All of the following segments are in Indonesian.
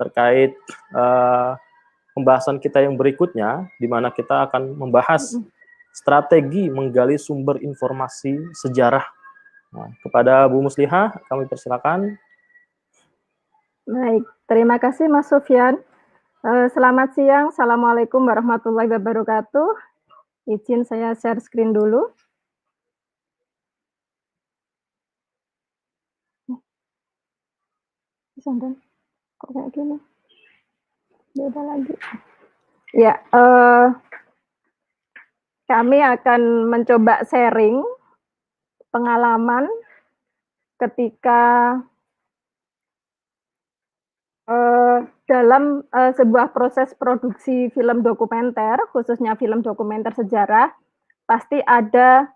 terkait pembahasan kita yang berikutnya, di mana kita akan membahas strategi menggali sumber informasi sejarah. Nah, kepada Bu Muslihah, kami persilakan. Baik, terima kasih Mas Sufyan. Selamat siang, Assalamualaikum warahmatullahi wabarakatuh. Izin saya share screen dulu. Kok kayak gini? Beda lagi. Ya, kami akan mencoba sharing pengalaman ketika dalam sebuah proses produksi film dokumenter, khususnya film dokumenter sejarah, pasti ada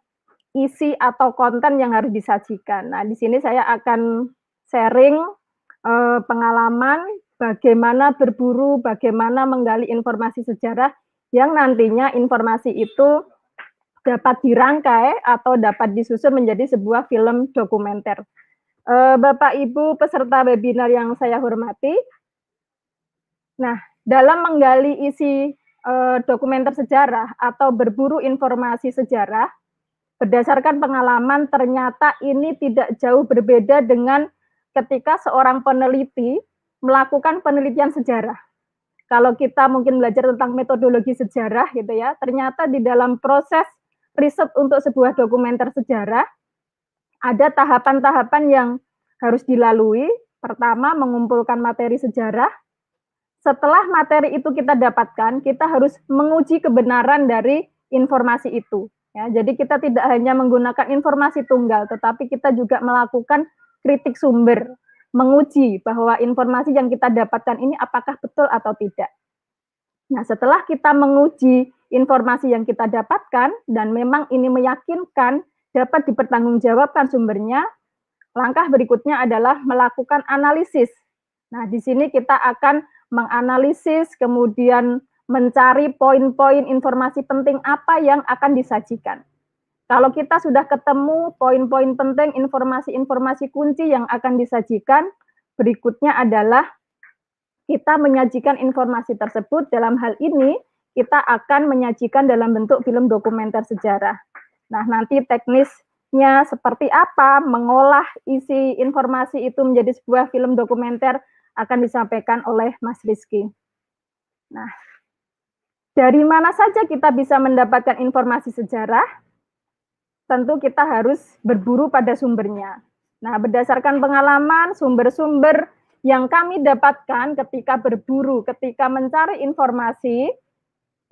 isi atau konten yang harus disajikan. Nah, di sini saya akan sharing pengalaman bagaimana berburu, bagaimana menggali informasi sejarah yang nantinya informasi itu dapat dirangkai atau dapat disusun menjadi sebuah film dokumenter. Bapak Ibu peserta webinar yang saya hormati, nah, dalam menggali isi dokumenter sejarah atau berburu informasi sejarah, berdasarkan pengalaman ternyata ini tidak jauh berbeda dengan ketika seorang peneliti melakukan penelitian sejarah. Kalau kita mungkin belajar tentang metodologi sejarah gitu ya, ternyata di dalam proses riset untuk sebuah dokumenter sejarah, ada tahapan-tahapan yang harus dilalui. Pertama, mengumpulkan materi sejarah. Setelah materi itu kita dapatkan, kita harus menguji kebenaran dari informasi itu. Ya, jadi kita tidak hanya menggunakan informasi tunggal, tetapi kita juga melakukan kritik sumber, menguji bahwa informasi yang kita dapatkan ini apakah betul atau tidak. Nah, setelah kita menguji informasi yang kita dapatkan, dan memang ini meyakinkan dapat dipertanggungjawabkan sumbernya, langkah berikutnya adalah melakukan analisis. Nah, di sini kita akan menganalisis, kemudian mencari poin-poin informasi penting apa yang akan disajikan. Kalau kita sudah ketemu poin-poin penting, informasi-informasi kunci yang akan disajikan, berikutnya adalah kita menyajikan informasi tersebut. Dalam hal ini, kita akan menyajikan dalam bentuk film dokumenter sejarah. Nah, nanti teknisnya seperti apa, mengolah isi informasi itu menjadi sebuah film dokumenter akan disampaikan oleh Mas Rizky. Nah, dari mana saja kita bisa mendapatkan informasi sejarah? Tentu kita harus berburu pada sumbernya. Nah, berdasarkan pengalaman, sumber-sumber yang kami dapatkan ketika berburu, ketika mencari informasi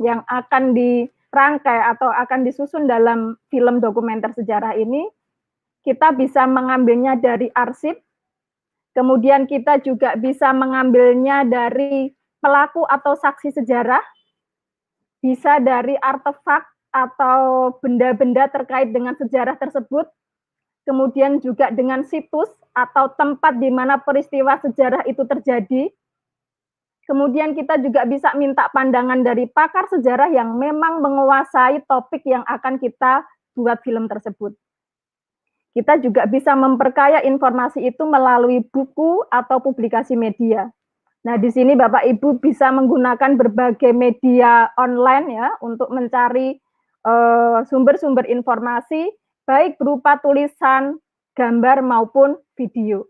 yang akan dirangkai atau akan disusun dalam film dokumenter sejarah ini, kita bisa mengambilnya dari arsip, kemudian kita juga bisa mengambilnya dari pelaku atau saksi sejarah, bisa dari artefak atau benda-benda terkait dengan sejarah tersebut, kemudian juga dengan situs atau tempat di mana peristiwa sejarah itu terjadi. Kemudian kita juga bisa minta pandangan dari pakar sejarah yang memang menguasai topik yang akan kita buat film tersebut. Kita juga bisa memperkaya informasi itu melalui buku atau publikasi media. Nah, di sini Bapak Ibu bisa menggunakan berbagai media online ya untuk mencari sumber-sumber informasi, baik berupa tulisan, gambar, maupun video.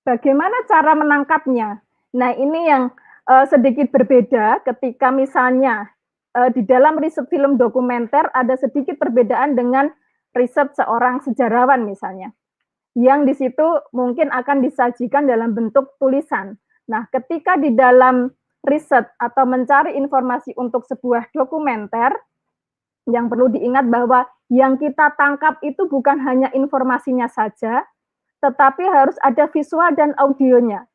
Bagaimana cara menangkapnya? Nah, ini yang sedikit berbeda ketika misalnya di dalam riset film dokumenter ada sedikit perbedaan dengan riset seorang sejarawan misalnya, yang di situ mungkin akan disajikan dalam bentuk tulisan. Nah, ketika di dalam riset atau mencari informasi untuk sebuah dokumenter, yang perlu diingat bahwa yang kita tangkap itu bukan hanya informasinya saja, tetapi harus ada visual dan audionya.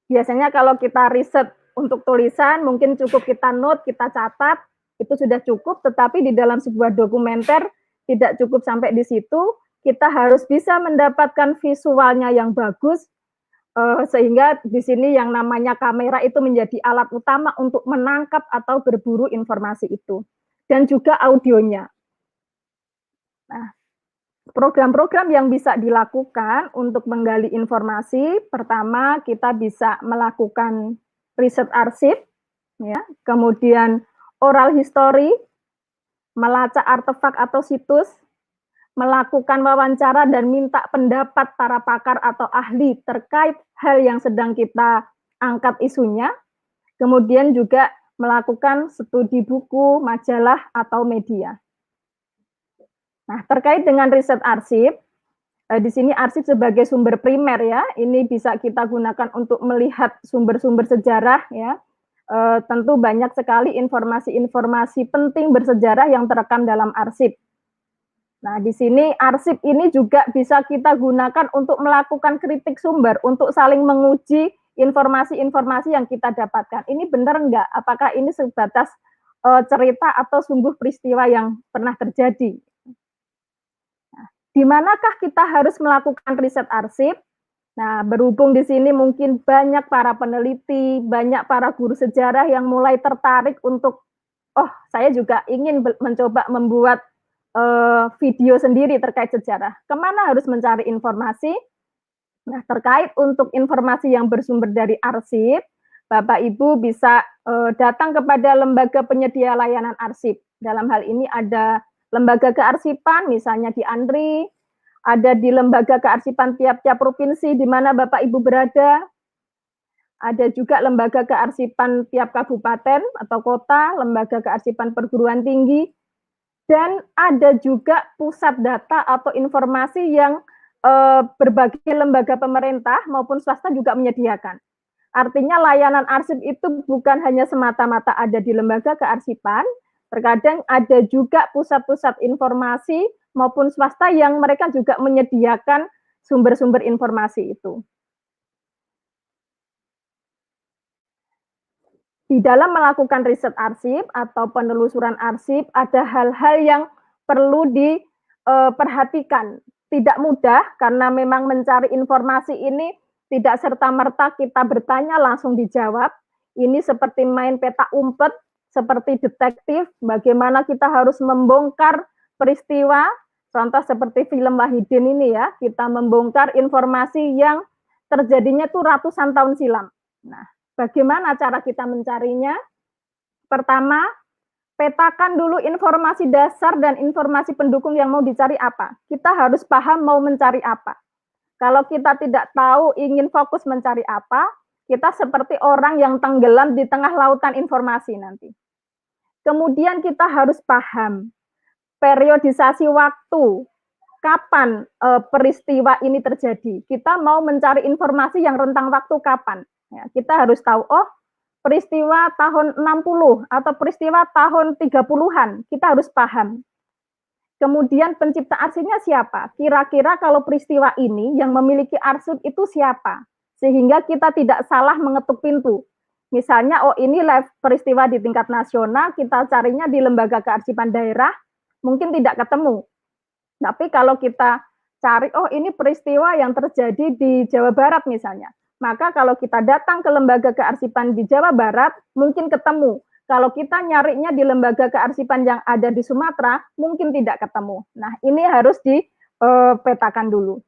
Biasanya kalau kita riset untuk tulisan, mungkin cukup kita note, kita catat, itu sudah cukup, tetapi di dalam sebuah dokumenter tidak cukup sampai di situ, kita harus bisa mendapatkan visualnya yang bagus, sehingga di sini yang namanya kamera itu menjadi alat utama untuk menangkap atau berburu informasi itu, dan juga audionya. Nah, program-program yang bisa dilakukan untuk menggali informasi, pertama kita bisa melakukan riset arsip, ya, kemudian oral history, melacak artefak atau situs, melakukan wawancara dan minta pendapat para pakar atau ahli terkait hal yang sedang kita angkat isunya, kemudian juga melakukan studi buku, majalah, atau media. Nah, terkait dengan riset arsip, di sini arsip sebagai sumber primer ya, ini bisa kita gunakan untuk melihat sumber-sumber sejarah ya. Tentu banyak sekali informasi-informasi penting bersejarah yang terekam dalam arsip. Nah, di sini arsip ini juga bisa kita gunakan untuk melakukan kritik sumber, untuk saling menguji informasi-informasi yang kita dapatkan. Ini benar enggak? Apakah ini sebatas cerita atau sungguh peristiwa yang pernah terjadi? Di manakah kita harus melakukan riset arsip? Nah, berhubung di sini mungkin banyak para peneliti, banyak para guru sejarah yang mulai tertarik untuk, oh, saya juga ingin mencoba membuat video sendiri terkait sejarah. Kemana harus mencari informasi? Nah, terkait untuk informasi yang bersumber dari arsip, Bapak Ibu bisa datang kepada lembaga penyedia layanan arsip. Dalam hal ini ada lembaga kearsipan, misalnya di ANRI, ada di lembaga kearsipan tiap-tiap provinsi di mana Bapak Ibu berada, ada juga lembaga kearsipan tiap kabupaten atau kota, lembaga kearsipan perguruan tinggi, dan ada juga pusat data atau informasi yang berbagai lembaga pemerintah maupun swasta juga menyediakan. Artinya layanan arsip itu bukan hanya semata-mata ada di lembaga kearsipan, terkadang ada juga pusat-pusat informasi maupun swasta yang mereka juga menyediakan sumber-sumber informasi itu. Di dalam melakukan riset arsip atau penelusuran arsip, ada hal-hal yang perlu diperhatikan. Tidak mudah, karena memang mencari informasi ini tidak serta-merta kita bertanya langsung dijawab. Ini seperti main peta umpet, seperti detektif, bagaimana kita harus membongkar peristiwa, contoh seperti film Wahidin ini ya, kita membongkar informasi yang terjadinya itu ratusan tahun silam. Nah, bagaimana cara kita mencarinya? Pertama, petakan dulu informasi dasar dan informasi pendukung yang mau dicari apa. Kita harus paham mau mencari apa. Kalau kita tidak tahu ingin fokus mencari apa, kita seperti orang yang tenggelam di tengah lautan informasi nanti. Kemudian kita harus paham periodisasi waktu, kapan peristiwa ini terjadi. Kita mau mencari informasi yang rentang waktu kapan. Ya, kita harus tahu, oh, peristiwa tahun 60 atau peristiwa tahun 30-an, kita harus paham. Kemudian pencipta arsipnya siapa? Kira-kira kalau peristiwa ini yang memiliki arsip itu siapa? Sehingga kita tidak salah mengetuk pintu. Misalnya, oh ini peristiwa di tingkat nasional, kita carinya di lembaga kearsipan daerah, mungkin tidak ketemu. Tapi kalau kita cari, oh ini peristiwa yang terjadi di Jawa Barat misalnya, maka kalau kita datang ke lembaga kearsipan di Jawa Barat, mungkin ketemu. Kalau kita nyarinya di lembaga kearsipan yang ada di Sumatera, mungkin tidak ketemu. Nah, ini harus dipetakan dulu.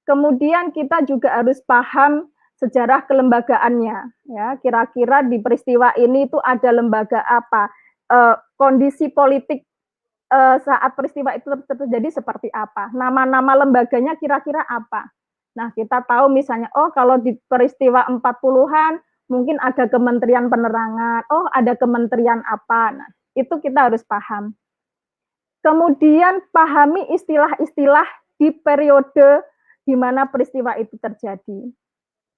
Kemudian kita juga harus paham sejarah kelembagaannya. Ya, kira-kira di peristiwa ini itu ada lembaga apa, kondisi politik saat peristiwa itu terjadi seperti apa, nama-nama lembaganya kira-kira apa. Nah, kita tahu misalnya, oh kalau di peristiwa 40-an, mungkin ada Kementerian Penerangan, oh ada kementerian apa. Nah, itu kita harus paham. Kemudian pahami istilah-istilah di periode di mana peristiwa itu terjadi.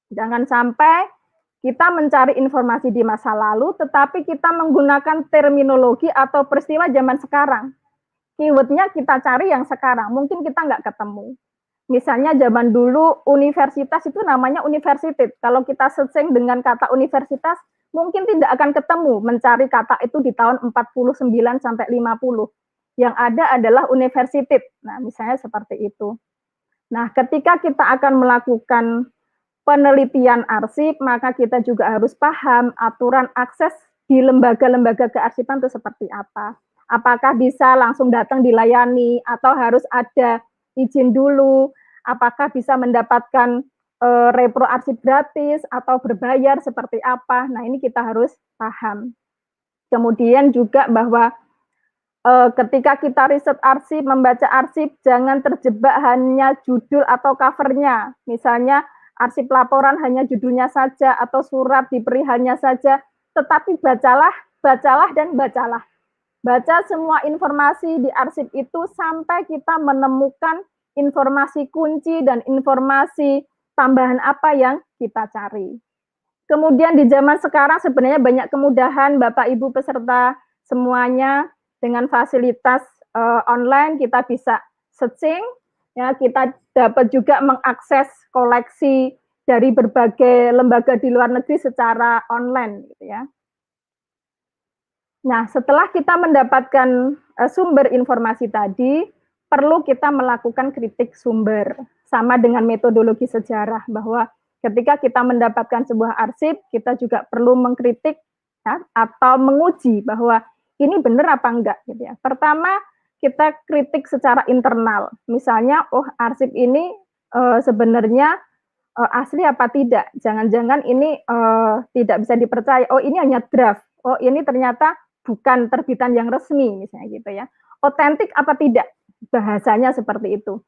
Jangan sampai kita mencari informasi di masa lalu, tetapi kita menggunakan terminologi atau peristiwa zaman sekarang. Keywordnya kita cari yang sekarang, mungkin kita nggak ketemu. Misalnya zaman dulu universitas itu namanya universitas. Kalau kita searching dengan kata universitas, mungkin tidak akan ketemu mencari kata itu di tahun 49 sampai 50. Yang ada adalah universitas. Nah, misalnya seperti itu. Nah, ketika kita akan melakukan penelitian arsip, maka kita juga harus paham aturan akses di lembaga-lembaga kearsipan itu seperti apa. Apakah bisa langsung datang dilayani, atau harus ada izin dulu, apakah bisa mendapatkan repro arsip gratis atau berbayar seperti apa. Nah, ini kita harus paham. Kemudian juga bahwa ketika kita riset arsip, membaca arsip, jangan terjebak hanya judul atau covernya. Misalnya arsip laporan hanya judulnya saja atau surat diberi hanya saja, tetapi bacalah, bacalah, dan bacalah. Baca semua informasi di arsip itu sampai kita menemukan informasi kunci dan informasi tambahan apa yang kita cari. Kemudian di zaman sekarang sebenarnya banyak kemudahan Bapak Ibu peserta semuanya dengan fasilitas online kita bisa searching, ya kita dapat juga mengakses koleksi dari berbagai lembaga di luar negeri secara online, gitu ya. Nah, setelah kita mendapatkan sumber informasi tadi, perlu kita melakukan kritik sumber, sama dengan metodologi sejarah, bahwa ketika kita mendapatkan sebuah arsip, kita juga perlu mengkritik ya, atau menguji bahwa ini benar apa enggak. Gitu ya. Pertama, kita kritik secara internal, misalnya, oh arsip ini sebenarnya asli apa tidak, jangan-jangan ini tidak bisa dipercaya, oh ini hanya draft, oh ini ternyata bukan terbitan yang resmi, misalnya gitu ya. Otentik apa tidak, bahasanya seperti itu.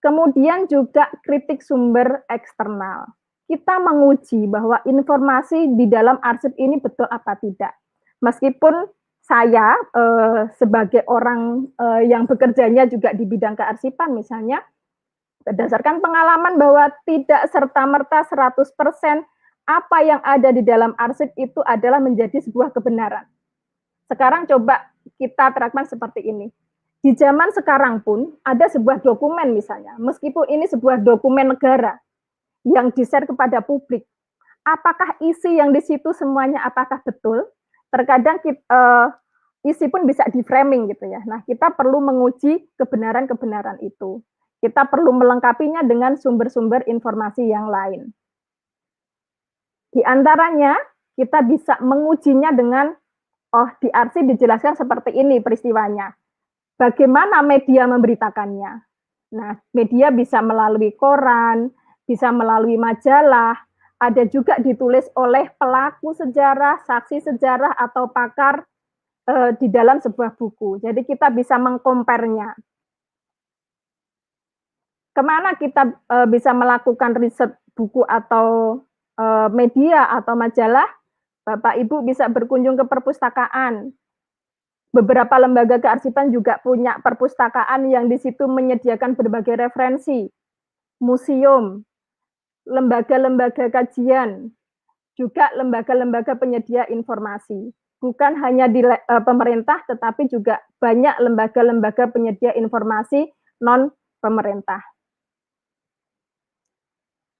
Kemudian juga kritik sumber eksternal. Kita menguji bahwa informasi di dalam arsip ini betul apa tidak. Meskipun saya sebagai orang yang bekerjanya juga di bidang kearsipan misalnya, berdasarkan pengalaman bahwa tidak serta-merta 100% apa yang ada di dalam arsip itu adalah menjadi sebuah kebenaran. Sekarang coba kita terapkan seperti ini. Di zaman sekarang pun ada sebuah dokumen misalnya, meskipun ini sebuah dokumen negara yang di-share kepada publik, apakah isi yang di situ semuanya apakah betul? Terkadang isi pun bisa di-framing gitu ya. Nah, kita perlu menguji kebenaran-kebenaran itu. Kita perlu melengkapinya dengan sumber-sumber informasi yang lain. Di antaranya, kita bisa mengujinya dengan, oh di arsip dijelaskan seperti ini peristiwanya. Bagaimana media memberitakannya? Nah, media bisa melalui koran, bisa melalui majalah, ada juga ditulis oleh pelaku sejarah, saksi sejarah, atau pakar di dalam sebuah buku. Jadi kita bisa mengkomparnya. Kemana kita bisa melakukan riset buku atau media atau majalah? Bapak Ibu bisa berkunjung ke perpustakaan. Beberapa lembaga kearsipan juga punya perpustakaan yang di situ menyediakan berbagai referensi, museum, lembaga-lembaga kajian, juga lembaga-lembaga penyedia informasi. Bukan hanya di pemerintah, tetapi juga banyak lembaga-lembaga penyedia informasi non-pemerintah.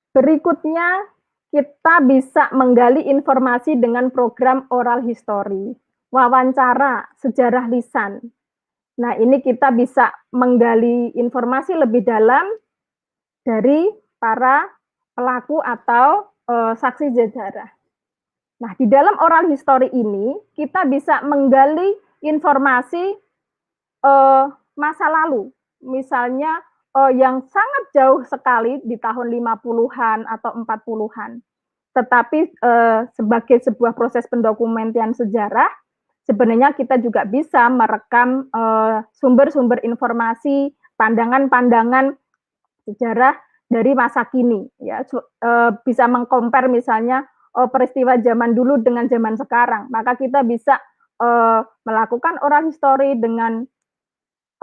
Berikutnya, kita bisa menggali informasi dengan program oral history. Wawancara, sejarah lisan. Nah, ini kita bisa menggali informasi lebih dalam dari para pelaku atau saksi sejarah. Nah, di dalam oral history ini, kita bisa menggali informasi masa lalu. Misalnya, yang sangat jauh sekali di tahun 50-an atau 40-an. Tetapi sebagai sebuah proses pendokumentian sejarah, sebenarnya kita juga bisa merekam sumber-sumber informasi, pandangan-pandangan sejarah dari masa kini. Ya, bisa mengcompare misalnya peristiwa zaman dulu dengan zaman sekarang. Maka kita bisa melakukan oral history dengan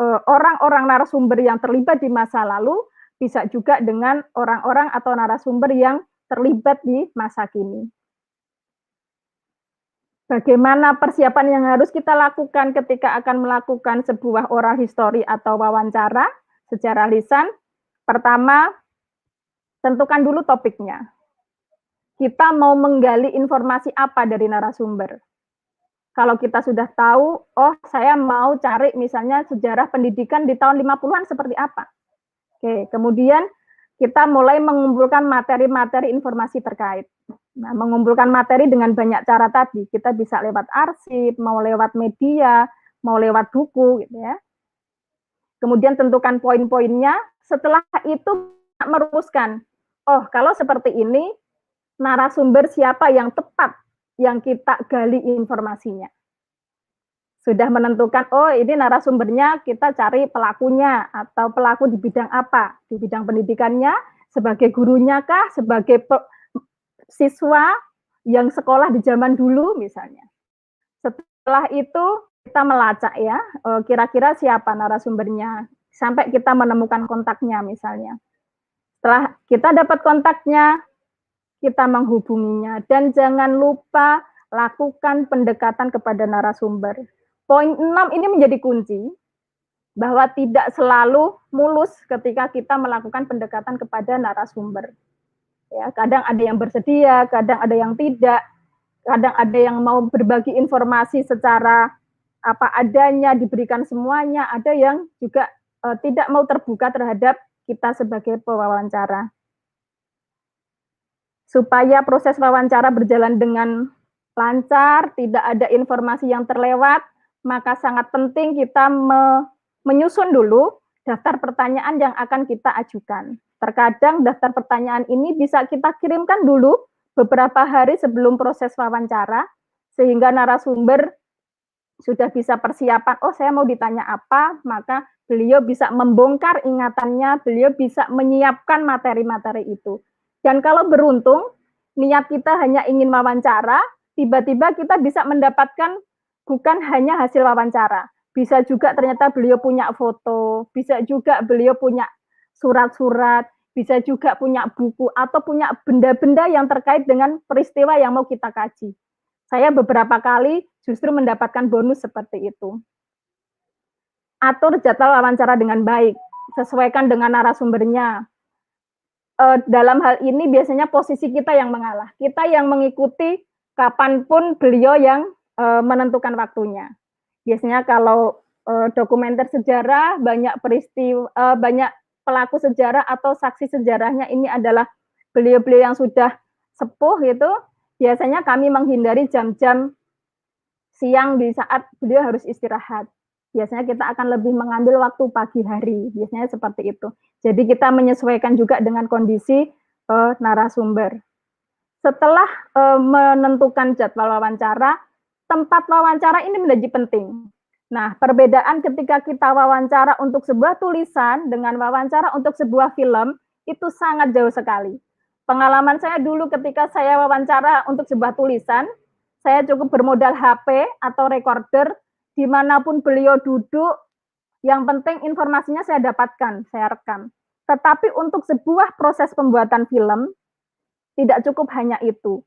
orang-orang narasumber yang terlibat di masa lalu, bisa juga dengan orang-orang atau narasumber yang terlibat di masa kini. Bagaimana persiapan yang harus kita lakukan ketika akan melakukan sebuah oral history atau wawancara secara lisan? Pertama, tentukan dulu topiknya. Kita mau menggali informasi apa dari narasumber. Kalau kita sudah tahu, oh saya mau cari misalnya sejarah pendidikan di tahun 50-an seperti apa. Oke, kemudian kita mulai mengumpulkan materi-materi informasi terkait. Nah, mengumpulkan materi dengan banyak cara tadi. Kita bisa lewat arsip, mau lewat media, mau lewat buku, gitu ya. Kemudian tentukan poin-poinnya setelah itu merumuskan, oh kalau seperti ini, narasumber siapa yang tepat yang kita gali informasinya. Sudah menentukan, oh ini narasumbernya kita cari pelakunya, atau pelaku di bidang apa, di bidang pendidikannya, sebagai gurunya kah, sebagai siswa yang sekolah di zaman dulu misalnya. Setelah itu kita melacak ya, kira-kira siapa narasumbernya, sampai kita menemukan kontaknya misalnya. Setelah kita dapat kontaknya, kita menghubunginya, dan jangan lupa lakukan pendekatan kepada narasumber. Poin 6 ini menjadi kunci, bahwa tidak selalu mulus ketika kita melakukan pendekatan kepada narasumber. Ya, kadang ada yang bersedia, kadang ada yang tidak, kadang ada yang mau berbagi informasi secara apa adanya, diberikan semuanya, ada yang juga tidak mau terbuka terhadap kita sebagai pewawancara. Supaya proses wawancara berjalan dengan lancar, tidak ada informasi yang terlewat, maka sangat penting kita menyusun dulu daftar pertanyaan yang akan kita ajukan. Terkadang daftar pertanyaan ini bisa kita kirimkan dulu beberapa hari sebelum proses wawancara, sehingga narasumber sudah bisa persiapan, oh saya mau ditanya apa, maka beliau bisa membongkar ingatannya, beliau bisa menyiapkan materi-materi itu. Dan kalau beruntung, niat kita hanya ingin wawancara, tiba-tiba kita bisa mendapatkan bukan hanya hasil wawancara, bisa juga ternyata beliau punya foto, bisa juga beliau punya surat-surat, bisa juga punya buku, atau punya benda-benda yang terkait dengan peristiwa yang mau kita kaji. Saya beberapa kali justru mendapatkan bonus seperti itu. Atur jadwal wawancara dengan baik, sesuaikan dengan narasumbernya. Dalam hal ini biasanya posisi kita yang mengalah, kita yang mengikuti kapanpun beliau yang menentukan waktunya. Biasanya kalau dokumenter sejarah, banyak peristiwa, banyak pelaku sejarah atau saksi sejarahnya ini adalah beliau-beliau yang sudah sepuh gitu, biasanya kami menghindari jam-jam siang di saat beliau harus istirahat. Biasanya kita akan lebih mengambil waktu pagi hari, biasanya seperti itu. Jadi kita menyesuaikan juga dengan kondisi narasumber. Setelah menentukan jadwal wawancara, tempat wawancara ini menjadi penting. Nah, perbedaan ketika kita wawancara untuk sebuah tulisan dengan wawancara untuk sebuah film itu sangat jauh sekali. Pengalaman saya dulu ketika saya wawancara untuk sebuah tulisan, saya cukup bermodal HP atau recorder, dimanapun beliau duduk, yang penting informasinya saya dapatkan, saya rekam. Tetapi untuk sebuah proses pembuatan film, tidak cukup hanya itu.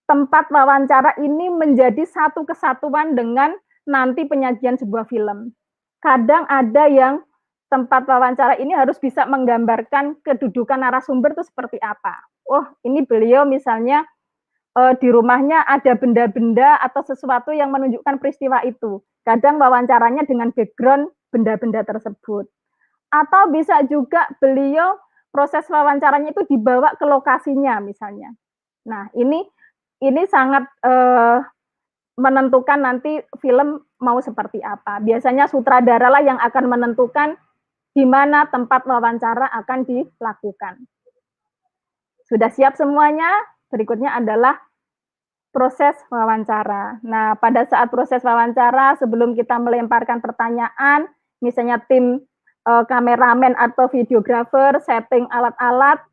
Tempat wawancara ini menjadi satu kesatuan dengan nanti penyajian sebuah film. Kadang ada yang tempat wawancara ini harus bisa menggambarkan kedudukan narasumber itu seperti apa. Oh, ini beliau misalnya di rumahnya ada benda-benda atau sesuatu yang menunjukkan peristiwa itu. Kadang wawancaranya dengan background benda-benda tersebut. Atau bisa juga beliau proses wawancaranya itu dibawa ke lokasinya misalnya. Nah, ini sangat menentukan nanti film mau seperti apa. Biasanya sutradara lah yang akan menentukan di mana tempat wawancara akan dilakukan. Sudah siap semuanya? Berikutnya adalah proses wawancara. Nah, pada saat proses wawancara, sebelum kita melemparkan pertanyaan, misalnya tim kameramen atau videografer, setting alat-alat,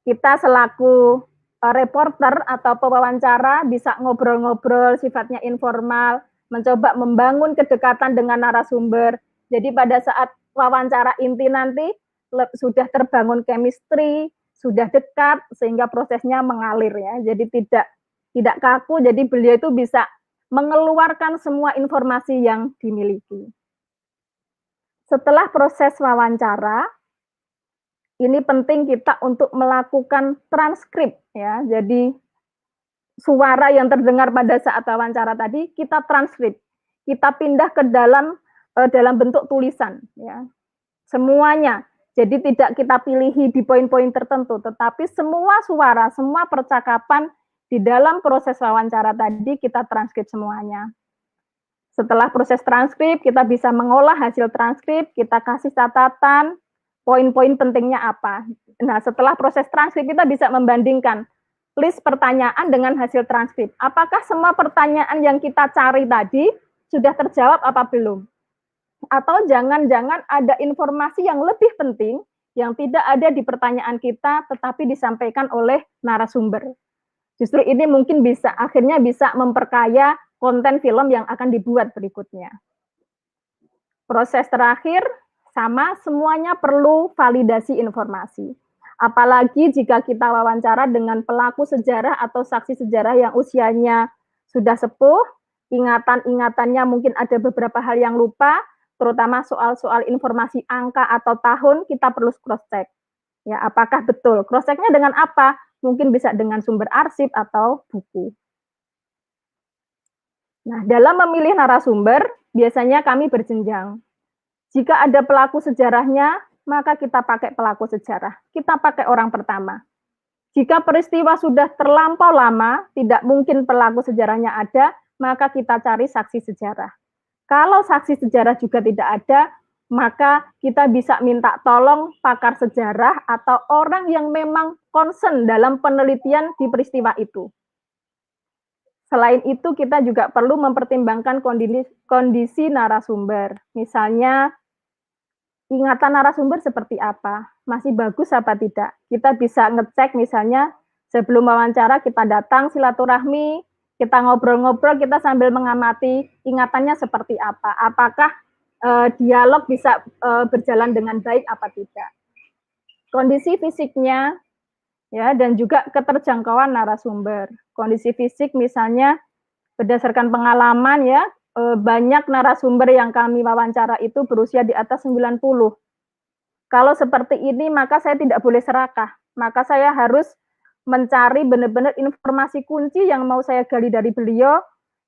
kita selaku reporter atau pewawancara bisa ngobrol-ngobrol sifatnya informal, mencoba membangun kedekatan dengan narasumber. Jadi pada saat wawancara inti nanti sudah terbangun chemistry, sudah dekat sehingga prosesnya mengalir ya. Jadi tidak kaku, jadi beliau itu bisa mengeluarkan semua informasi yang dimiliki. Setelah proses wawancara, ini penting kita untuk melakukan transkrip ya. Jadi suara yang terdengar pada saat wawancara tadi kita transkrip, kita pindah ke dalam bentuk tulisan ya. Semuanya. Jadi tidak kita pilihi di poin-poin tertentu, tetapi semua suara, semua percakapan di dalam proses wawancara tadi kita transkrip semuanya. Setelah proses transkrip, kita bisa mengolah hasil transkrip, kita kasih catatan, poin-poin pentingnya apa. Nah, setelah proses transkrip kita bisa membandingkan list pertanyaan dengan hasil transkrip. Apakah semua pertanyaan yang kita cari tadi sudah terjawab apa belum? Atau jangan-jangan ada informasi yang lebih penting yang tidak ada di pertanyaan kita tetapi disampaikan oleh narasumber. Justru ini mungkin akhirnya bisa memperkaya konten film yang akan dibuat berikutnya. Proses terakhir sama, semuanya perlu validasi informasi. Apalagi jika kita wawancara dengan pelaku sejarah atau saksi sejarah yang usianya sudah sepuh, ingatan-ingatannya mungkin ada beberapa hal yang lupa, terutama soal-soal informasi angka atau tahun, kita perlu cross-check. Ya, apakah betul? Cross-check-nya dengan apa? Mungkin bisa dengan sumber arsip atau buku. Nah, dalam memilih narasumber, biasanya kami berjenjang. Jika ada pelaku sejarahnya, maka kita pakai pelaku sejarah. Kita pakai orang pertama. Jika peristiwa sudah terlampau lama, tidak mungkin pelaku sejarahnya ada, maka kita cari saksi sejarah. Kalau saksi sejarah juga tidak ada, maka kita bisa minta tolong pakar sejarah atau orang yang memang concern dalam penelitian di peristiwa itu. Selain itu, kita juga perlu mempertimbangkan kondisi narasumber. Misalnya, ingatan narasumber seperti apa? Masih bagus apa tidak? Kita bisa ngecek misalnya sebelum wawancara kita datang silaturahmi, kita ngobrol-ngobrol, kita sambil mengamati ingatannya seperti apa. Apakah dialog bisa berjalan dengan baik apa tidak? Kondisi fisiknya ya, dan juga keterjangkauan narasumber. Kondisi fisik misalnya berdasarkan pengalaman ya, banyak narasumber yang kami wawancara itu berusia di atas 90. Kalau seperti ini maka saya tidak boleh serakah. Maka saya harus mencari benar-benar informasi kunci yang mau saya gali dari beliau,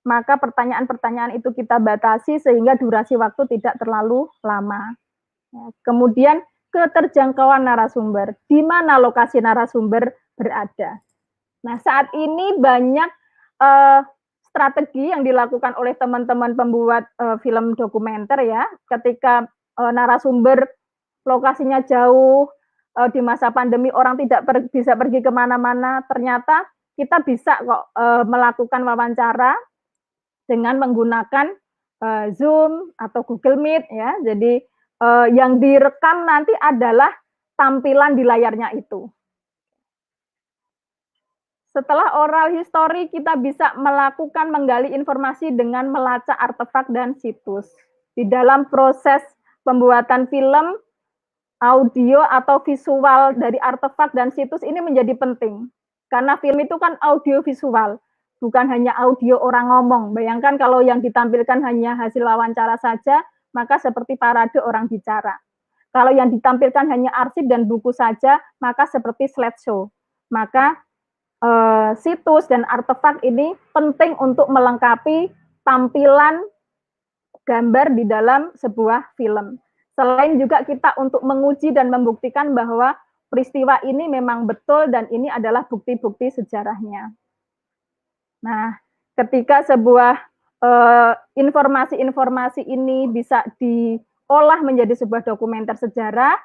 maka pertanyaan-pertanyaan itu kita batasi sehingga durasi waktu tidak terlalu lama. Kemudian keterjangkauan narasumber, di mana lokasi narasumber berada. Nah, saat ini banyak strategi yang dilakukan oleh teman-teman pembuat film dokumenter ya, ketika narasumber lokasinya jauh, di masa pandemi orang tidak bisa pergi kemana-mana, ternyata kita bisa kok melakukan wawancara dengan menggunakan Zoom atau Google Meet ya. Jadi yang direkam nanti adalah tampilan di layarnya itu. Setelah oral history, kita bisa melakukan menggali informasi dengan melacak artefak dan situs. Di dalam proses pembuatan film, audio atau visual dari artefak dan situs ini menjadi penting. Karena film itu kan audio visual, bukan hanya audio orang ngomong. Bayangkan kalau yang ditampilkan hanya hasil wawancara saja, maka seperti parade orang bicara. Kalau yang ditampilkan hanya arsip dan buku saja, maka seperti slideshow. Maka situs dan artefak ini penting untuk melengkapi tampilan gambar di dalam sebuah film. Selain juga kita untuk menguji dan membuktikan bahwa peristiwa ini memang betul dan ini adalah bukti-bukti sejarahnya. Nah, ketika sebuah informasi-informasi ini bisa diolah menjadi sebuah dokumenter sejarah,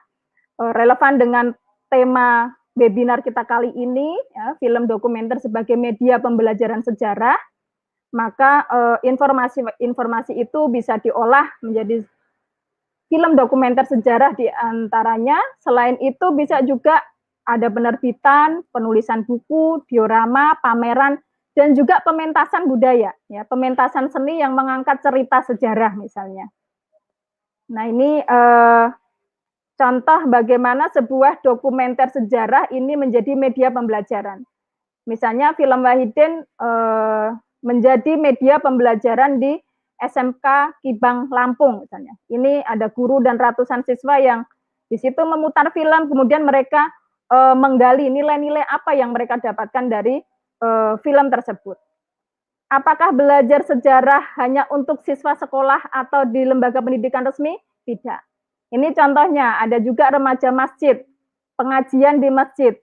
relevan dengan tema webinar kita kali ini, ya, film dokumenter sebagai media pembelajaran sejarah, maka informasi itu bisa diolah menjadi film dokumenter sejarah di antaranya. Selain itu bisa juga ada penerbitan, penulisan buku, diorama, pameran, dan juga pementasan budaya, ya, pementasan seni yang mengangkat cerita sejarah misalnya. Nah ini contoh bagaimana sebuah dokumenter sejarah ini menjadi media pembelajaran. Misalnya film Wahidin menjadi media pembelajaran di SMK Kibang Lampung misalnya. Ini ada guru dan ratusan siswa yang di situ memutar film, kemudian mereka menggali nilai-nilai apa yang mereka dapatkan dari film tersebut. Apakah belajar sejarah hanya untuk siswa sekolah atau di lembaga pendidikan resmi? Tidak. Ini contohnya, ada juga remaja masjid, pengajian di masjid.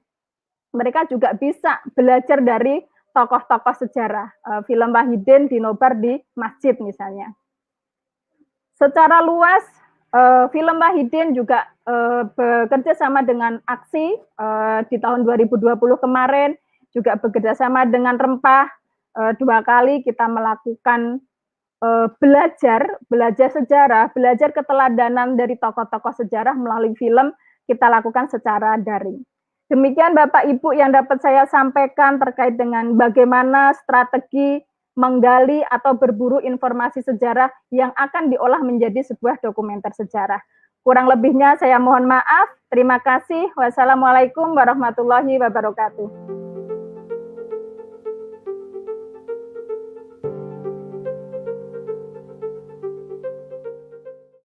Mereka juga bisa belajar dari tokoh-tokoh sejarah. Film Wahidin dinobar di masjid misalnya. Secara luas, film Wahidin juga bekerja sama dengan Aksi di tahun 2020 kemarin, juga bekerja sama dengan Rempah. 2 kali kita melakukan belajar sejarah, belajar keteladanan dari tokoh-tokoh sejarah melalui film, kita lakukan secara daring. Demikian Bapak Ibu yang dapat saya sampaikan terkait dengan bagaimana strategi menggali atau berburu informasi sejarah yang akan diolah menjadi sebuah dokumenter sejarah. Kurang lebihnya saya mohon maaf. Terima kasih. Wassalamualaikum warahmatullahi wabarakatuh.